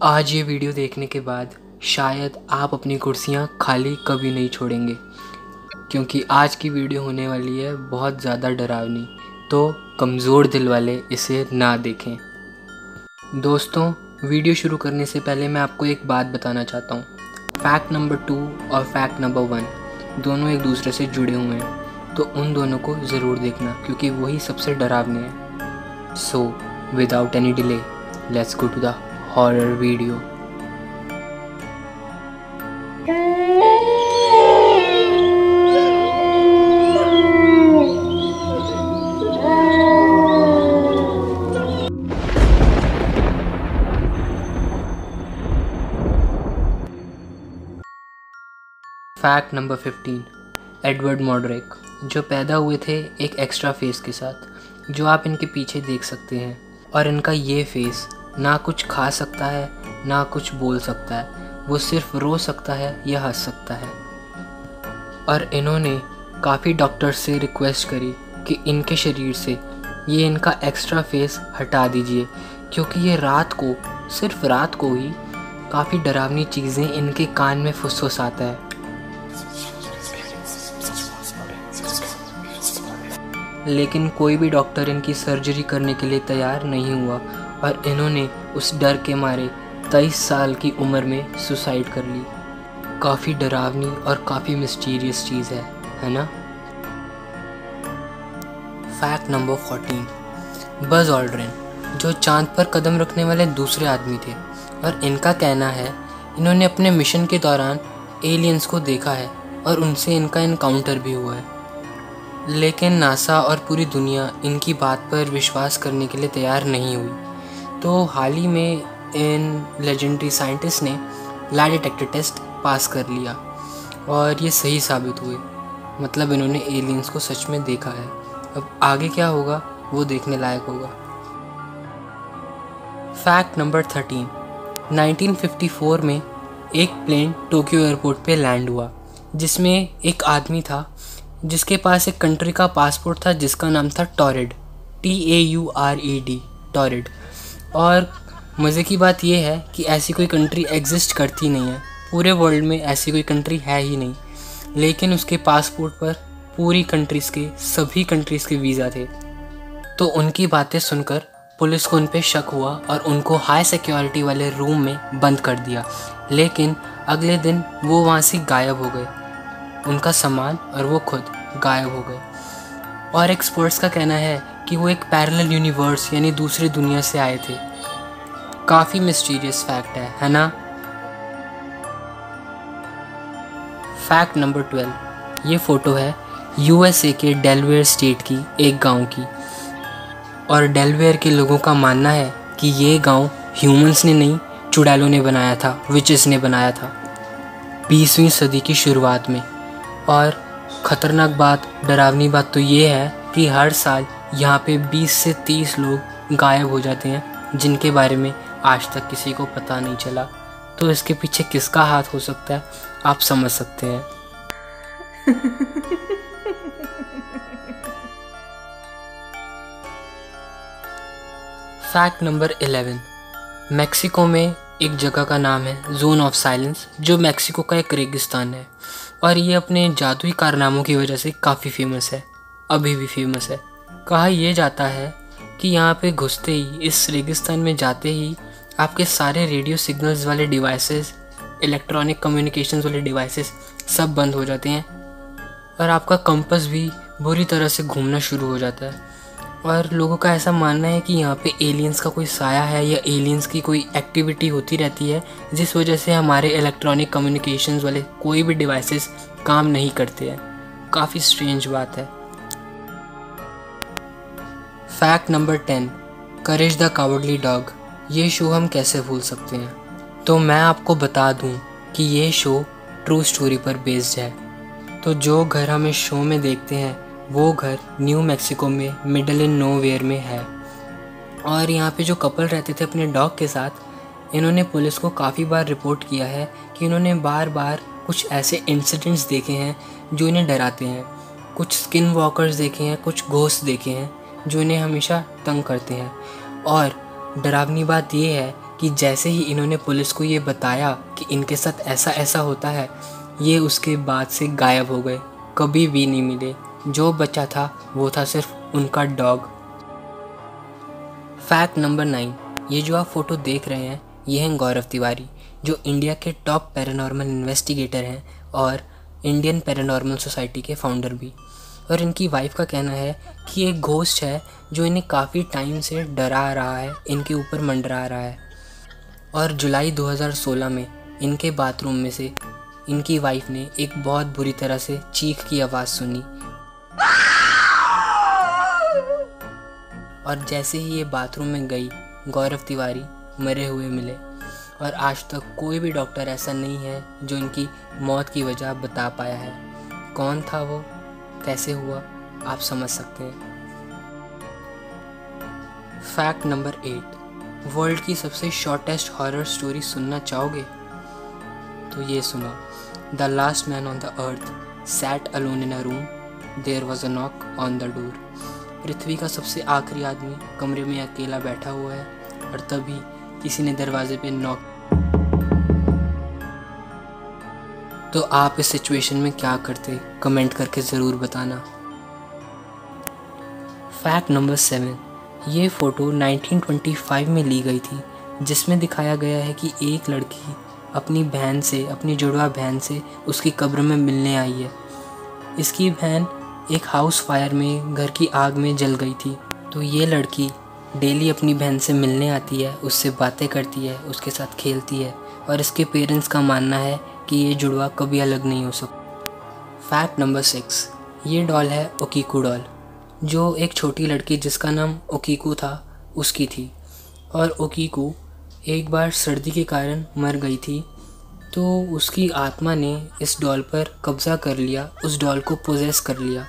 आज ये वीडियो देखने के बाद शायद आप अपनी कुर्सियाँ खाली कभी नहीं छोड़ेंगे, क्योंकि आज की वीडियो होने वाली है बहुत ज़्यादा डरावनी। तो कमज़ोर दिल वाले इसे ना देखें। दोस्तों, वीडियो शुरू करने से पहले मैं आपको एक बात बताना चाहता हूँ। फैक्ट नंबर 2 और फैक्ट नंबर 1 दोनों एक दूसरे से जुड़े हुए हैं, तो उन दोनों को ज़रूर देखना क्योंकि वही सबसे डरावने हैं। So without any delay, let's go to the horror video. Fact number 15, Edward Mordrake, जो पैदा हुए थे एक एक्स्ट्रा फेस के साथ, जो आप इनके पीछे देख सकते हैं। और इनका ये फेस ना कुछ खा सकता है ना कुछ बोल सकता है, वो सिर्फ रो सकता है या हंस सकता है। और इन्होंने काफ़ी डॉक्टर्स से रिक्वेस्ट करी कि इनके शरीर से ये इनका एक्स्ट्रा फेस हटा दीजिए, क्योंकि ये रात को, सिर्फ रात को ही काफ़ी डरावनी चीज़ें इनके कान में फुसफुसाता है। लेकिन कोई भी डॉक्टर इनकी सर्जरी करने के लिए तैयार नहीं हुआ और इन्होंने उस डर के मारे 23 साल की उम्र में सुसाइड कर ली। काफ़ी डरावनी और काफ़ी मिस्टीरियस चीज़ है ना? फैक्ट नंबर 14, बज़ ऑल्ड्रिन, जो चांद पर कदम रखने वाले दूसरे आदमी थे, और इनका कहना है इन्होंने अपने मिशन के दौरान एलियंस को देखा है और उनसे इनका इनकाउंटर भी हुआ है। लेकिन नासा और पूरी दुनिया इनकी बात पर विश्वास करने के लिए तैयार नहीं हुई। तो हाल ही में इन लेजेंडरी साइंटिस्ट ने लाई डिटेक्टर टेस्ट पास कर लिया और ये सही साबित हुए। मतलब इन्होंने एलियंस को सच में देखा है। अब आगे क्या होगा वो देखने लायक होगा। फैक्ट नंबर 13, 1954 में एक प्लेन टोक्यो एयरपोर्ट पे लैंड हुआ, जिसमें एक आदमी था जिसके पास एक कंट्री का पासपोर्ट था जिसका नाम था टॉरेड, TAURED, टॉरेड। और मज़े की बात यह है कि ऐसी कोई कंट्री एग्जिस्ट करती नहीं है, पूरे वर्ल्ड में ऐसी कोई कंट्री है ही नहीं। लेकिन उसके पासपोर्ट पर पूरी कंट्रीज़ के, सभी कंट्रीज़ के वीज़ा थे। तो उनकी बातें सुनकर पुलिस को उन पर शक हुआ और उनको हाई सिक्योरिटी वाले रूम में बंद कर दिया। लेकिन अगले दिन वो वहाँ से गायब हो गए, उनका सामान और वो खुद गायब हो गए। और एक्सपर्ट्स का कहना है कि वो एक पैरेलल यूनिवर्स यानी दूसरी दुनिया से आए थे। काफ़ी मिस्टीरियस फैक्ट है ना? फैक्ट नंबर 12, ये फ़ोटो है USA के डेलवेयर स्टेट की एक गांव की। और डेलवेयर के लोगों का मानना है कि ये गांव ह्यूमंस ने नहीं, चुड़ैलों ने बनाया था, विचेस ने बनाया था 20वीं सदी की शुरुआत में। और ख़तरनाक बात, डरावनी बात तो ये है कि हर साल यहाँ पे 20 से 30 लोग गायब हो जाते हैं, जिनके बारे में आज तक किसी को पता नहीं चला। तो इसके पीछे किसका हाथ हो सकता है आप समझ सकते हैं। फैक्ट नंबर 11, मेक्सिको में एक जगह का नाम है जोन ऑफ साइलेंस, जो मेक्सिको का एक रेगिस्तान है। और ये अपने जादुई कारनामों की वजह से काफ़ी फेमस है, अभी भी फेमस है। कहा यह जाता है कि यहाँ पे घुसते ही, इस रेगिस्तान में जाते ही आपके सारे रेडियो सिग्नल्स वाले डिवाइसेस, इलेक्ट्रॉनिक कम्युनिकेशंस वाले डिवाइसेस सब बंद हो जाते हैं और आपका कंपास भी बुरी तरह से घूमना शुरू हो जाता है। और लोगों का ऐसा मानना है कि यहाँ पे एलियंस का कोई साया है या एलियंस की कोई एक्टिविटी होती रहती है, जिस वजह से हमारे इलेक्ट्रॉनिक कम्युनिकेशंस वाले कोई भी डिवाइसेस काम नहीं करते हैं। काफ़ी स्ट्रेंज बात है। Fact number 10, courage the cowardly dog, ये शो हम कैसे भूल सकते हैं? तो मैं आपको बता दूं कि ये शो ट्रू स्टोरी पर बेस्ड है। तो जो घर हम इस शो में देखते हैं वो घर न्यू मैक्सिको में मिडल इन नोवेयर में है। और यहाँ पे जो कपल रहते थे अपने डॉग के साथ, इन्होंने पुलिस को काफ़ी बार रिपोर्ट किया है कि इन्होंने बार बार कुछ ऐसे इंसिडेंट्स देखे हैं जो इन्हें डराते हैं। कुछ स्किन वॉकर्स देखे हैं, कुछ घोस्ट देखे हैं जो इन्हें हमेशा तंग करते हैं। और डरावनी बात यह है कि कि जैसे ही इन्होंने पुलिस को ये बताया कि इनके साथ ऐसा ऐसा होता है, ये उसके बाद से गायब हो गए, कभी भी नहीं मिले। जो बचा था वो था सिर्फ उनका डॉग। फैक्ट नंबर 9, ये जो आप फ़ोटो देख रहे हैं ये हैं गौरव तिवारी, जो इंडिया के टॉप पैरानॉर्मल इन्वेस्टिगेटर हैं और इंडियन पैरानॉर्मल सोसाइटी के फाउंडर भी। और इनकी वाइफ का कहना है कि एक घोस्ट है जो इन्हें काफ़ी टाइम से डरा रहा है, इनके ऊपर मंडरा रहा है। और जुलाई 2016 में इनके बाथरूम में से इनकी वाइफ ने एक बहुत बुरी तरह से चीख की आवाज़ सुनी, और जैसे ही ये बाथरूम में गई गौरव तिवारी मरे हुए मिले। और आज तक कोई भी डॉक्टर ऐसा नहीं है जो इनकी मौत की वजह बता पाया है। कौन था वो, कैसे हुआ, आप समझ सकते हैं। फैक्ट नंबर 8, वर्ल्ड की सबसे शॉर्टेस्ट हॉरर स्टोरी सुनना चाहोगे? तो ये सुनो। The last man on the earth sat alone in a room, there was a knock on the door. पृथ्वी का सबसे आखिरी आदमी कमरे में अकेला बैठा हुआ है और तभी किसी ने दरवाजे पे नॉक। तो आप इस सिचुएशन में क्या करते, कमेंट करके ज़रूर बताना। फैक्ट नंबर 7, ये फ़ोटो 1925 में ली गई थी, जिसमें दिखाया गया है कि एक लड़की अपनी बहन से, अपनी जुड़वा बहन से उसकी कब्र में मिलने आई है। इसकी बहन एक हाउस फायर में घर की आग में जल गई थी। तो ये लड़की डेली अपनी बहन से मिलने आती है, उससे बातें करती है, उसके साथ खेलती है और इसके पेरेंट्स का मानना है कि ये जुड़वा कभी अलग नहीं हो सकता। फैक्ट नंबर 6, ये डॉल है ओकीकू डॉल, जो एक छोटी लड़की जिसका नाम ओकीकू था उसकी थी। और ओकीकू एक बार सर्दी के कारण मर गई थी, तो उसकी आत्मा ने इस डॉल पर कब्ज़ा कर लिया, उस डॉल को पोजेस कर लिया।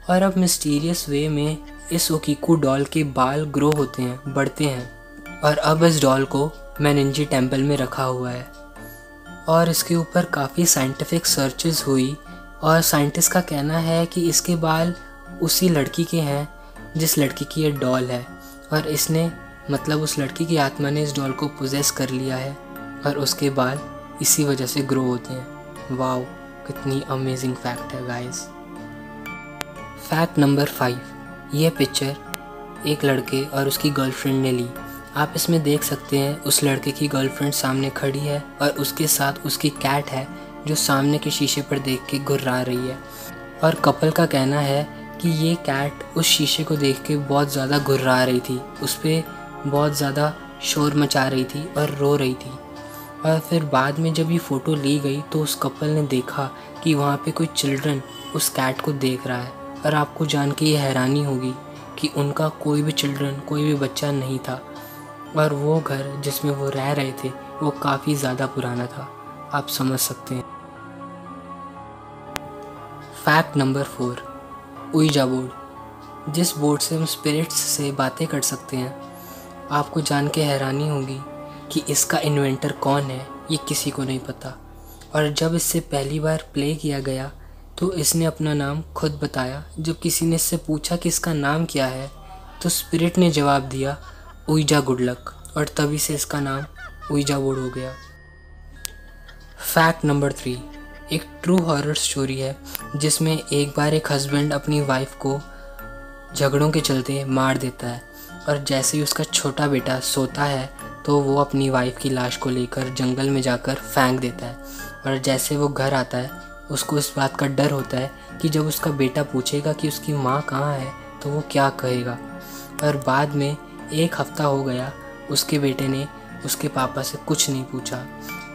और अब मिस्टीरियस वे में इस ओकीकू डॉल के बाल ग्रो होते हैं, बढ़ते हैं, और अब इस डॉल को मेनिंजी टेम्पल में रखा हुआ है। और इसके ऊपर काफ़ी साइंटिफिक सर्चेस हुई और साइंटिस्ट का कहना है कि इसके बाल उसी लड़की के हैं जिस लड़की की ये डॉल है, और इसने मतलब उस लड़की की आत्मा ने इस डॉल को पोजेस कर लिया है और उसके बाल इसी वजह से ग्रो होते हैं। वाओ, कितनी अमेजिंग फैक्ट है गाइस। फैक्ट नंबर 5, यह पिक्चर एक लड़के और उसकी गर्लफ्रेंड ने ली। आप इसमें देख सकते हैं उस लड़के की गर्लफ्रेंड सामने खड़ी है और उसके साथ उसकी कैट है जो सामने के शीशे पर देख के घुर्रा रही है। और कपल का कहना है कि ये कैट उस शीशे को देख के बहुत ज़्यादा घुर्रा रही थी, उस पर बहुत ज़्यादा शोर मचा रही थी और रो रही थी। और फिर बाद में जब ये फ़ोटो ली गई तो उस कपल ने देखा कि वहाँ पे कोई चिल्ड्रन उस कैट को देख रहा है। और आपको जान के ये हैरानी होगी कि उनका कोई भी चिल्ड्रन, कोई भी बच्चा नहीं था, और वो घर जिसमें वो रह रहे थे वो काफ़ी ज़्यादा पुराना था। आप समझ सकते हैं। फैक्ट नंबर 4, उइजा बोर्ड, जिस बोर्ड से हम स्पिरिट्स से बातें कर सकते हैं। आपको जान के हैरानी होगी कि इसका इन्वेंटर कौन है, ये किसी को नहीं पता। और जब इससे पहली बार प्ले किया गया तो इसने अपना नाम खुद बताया। जब किसी ने इससे पूछा कि इसका नाम क्या है तो स्पिरिट ने जवाब दिया उइजा गुड लक, और तभी से इसका नाम उइजा बोर्ड हो गया। फैक्ट नंबर 3, एक ट्रू हॉरर स्टोरी है जिसमें एक बार एक हस्बैंड अपनी वाइफ को झगड़ों के चलते मार देता है, और जैसे ही उसका छोटा बेटा सोता है तो वो अपनी वाइफ की लाश को लेकर जंगल में जाकर फेंक देता है। और जैसे वो घर आता है उसको इस बात का डर होता है कि जब उसका बेटा पूछेगा कि उसकी माँ कहाँ है तो वो क्या कहेगा। और बाद में 1 हफ्ता हो गया, उसके बेटे ने उसके पापा से कुछ नहीं पूछा।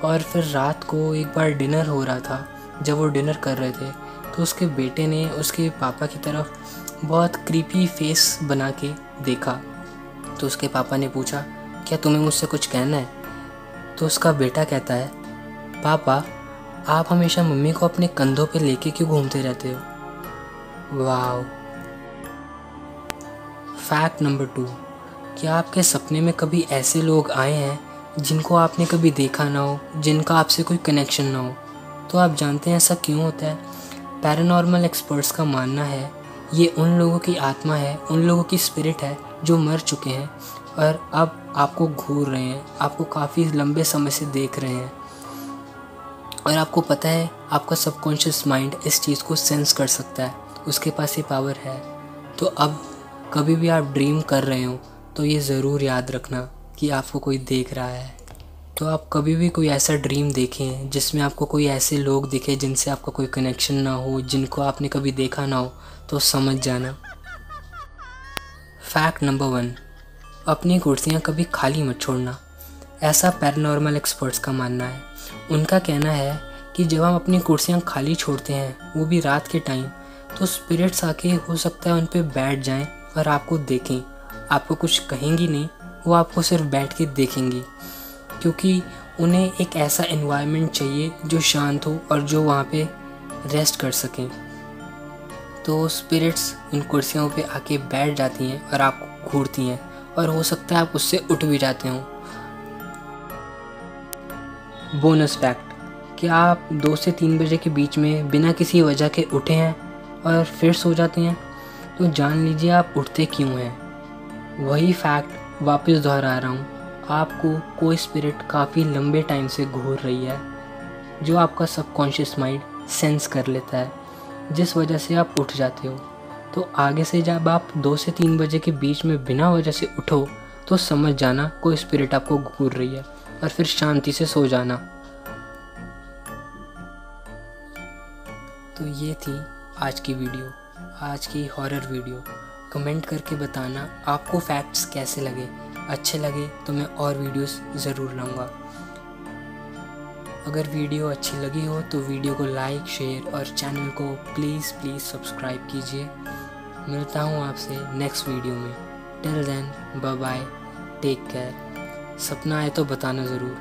और फिर रात को एक बार डिनर हो रहा था, जब वो डिनर कर रहे थे तो उसके बेटे ने उसके पापा की तरफ बहुत क्रीपी फेस बना के देखा। तो उसके पापा ने पूछा, क्या तुम्हें मुझसे कुछ कहना है? तो उसका बेटा कहता है, पापा आप हमेशा मम्मी को अपने कंधों पे लेके क्यों घूमते रहते हो? वाओ। फैक्ट नंबर 2, क्या आपके सपने में कभी ऐसे लोग आए हैं जिनको आपने कभी देखा ना हो, जिनका आपसे कोई कनेक्शन ना हो? तो आप जानते हैं ऐसा क्यों होता है? पैरानॉर्मल एक्सपर्ट्स का मानना है ये उन लोगों की आत्मा है, उन लोगों की स्पिरिट है जो मर चुके हैं और अब आपको घूर रहे हैं, आपको काफ़ी लंबे समय से देख रहे हैं और आपको पता है आपका सबकॉन्शियस माइंड इस चीज़ को सेंस कर सकता है, उसके पास ये पावर है। तो अब कभी भी आप ड्रीम कर रहे हो तो ये ज़रूर याद रखना कि आपको कोई देख रहा है। तो आप कभी भी कोई ऐसा ड्रीम देखें जिसमें आपको कोई ऐसे लोग दिखे जिनसे आपका कोई कनेक्शन ना हो, जिनको आपने कभी देखा ना हो, तो समझ जाना। फैक्ट नंबर 1, अपनी कुर्सियाँ कभी खाली मत छोड़ना। ऐसा पैरानॉर्मल एक्सपर्ट्स का मानना है। उनका कहना है कि जब हम अपनी कुर्सियाँ खाली छोड़ते हैं, वो भी रात के टाइम, तो स्पिरिट्स आके हो सकता है उन पे बैठ जाएं और आपको देखें। आपको कुछ कहेंगी नहीं, वो आपको सिर्फ बैठ के देखेंगी, क्योंकि उन्हें एक ऐसा एनवायरनमेंट चाहिए जो शांत हो और जो वहाँ पे रेस्ट कर सकें। तो स्पिरिट्स उन कुर्सियों पे आके बैठ जाती हैं और आपको घूरती हैं और हो सकता है आप उससे उठ भी जाते हो। बोनस फैक्ट, क्या आप 2 से 3 बजे के बीच में बिना किसी वजह के उठे हैं और फिर सो जाते हैं, तो जान लीजिए आप उठते क्यों हैं। वही फैक्ट वापस दोहरा रहा हूँ, आपको कोई स्पिरिट काफ़ी लंबे टाइम से घूर रही है, जो आपका सबकॉन्शियस माइंड सेंस कर लेता है, जिस वजह से आप उठ जाते हो। तो आगे से जब आप 2 से 3 बजे के बीच में बिना वजह से उठो तो समझ जाना कोई स्पिरिट आपको घूर रही है और फिर शांति से सो जाना। तो ये थी आज की वीडियो, आज की हॉरर वीडियो। कमेंट करके बताना आपको फैक्ट्स कैसे लगे। अच्छे लगे तो मैं और वीडियोस ज़रूर लाऊंगा। अगर वीडियो अच्छी लगी हो तो वीडियो को लाइक, शेयर और चैनल को प्लीज़ सब्सक्राइब कीजिए। मिलता हूँ आपसे नेक्स्ट वीडियो में। Till then bye bye, take care. सपना आए तो बताना ज़रूर।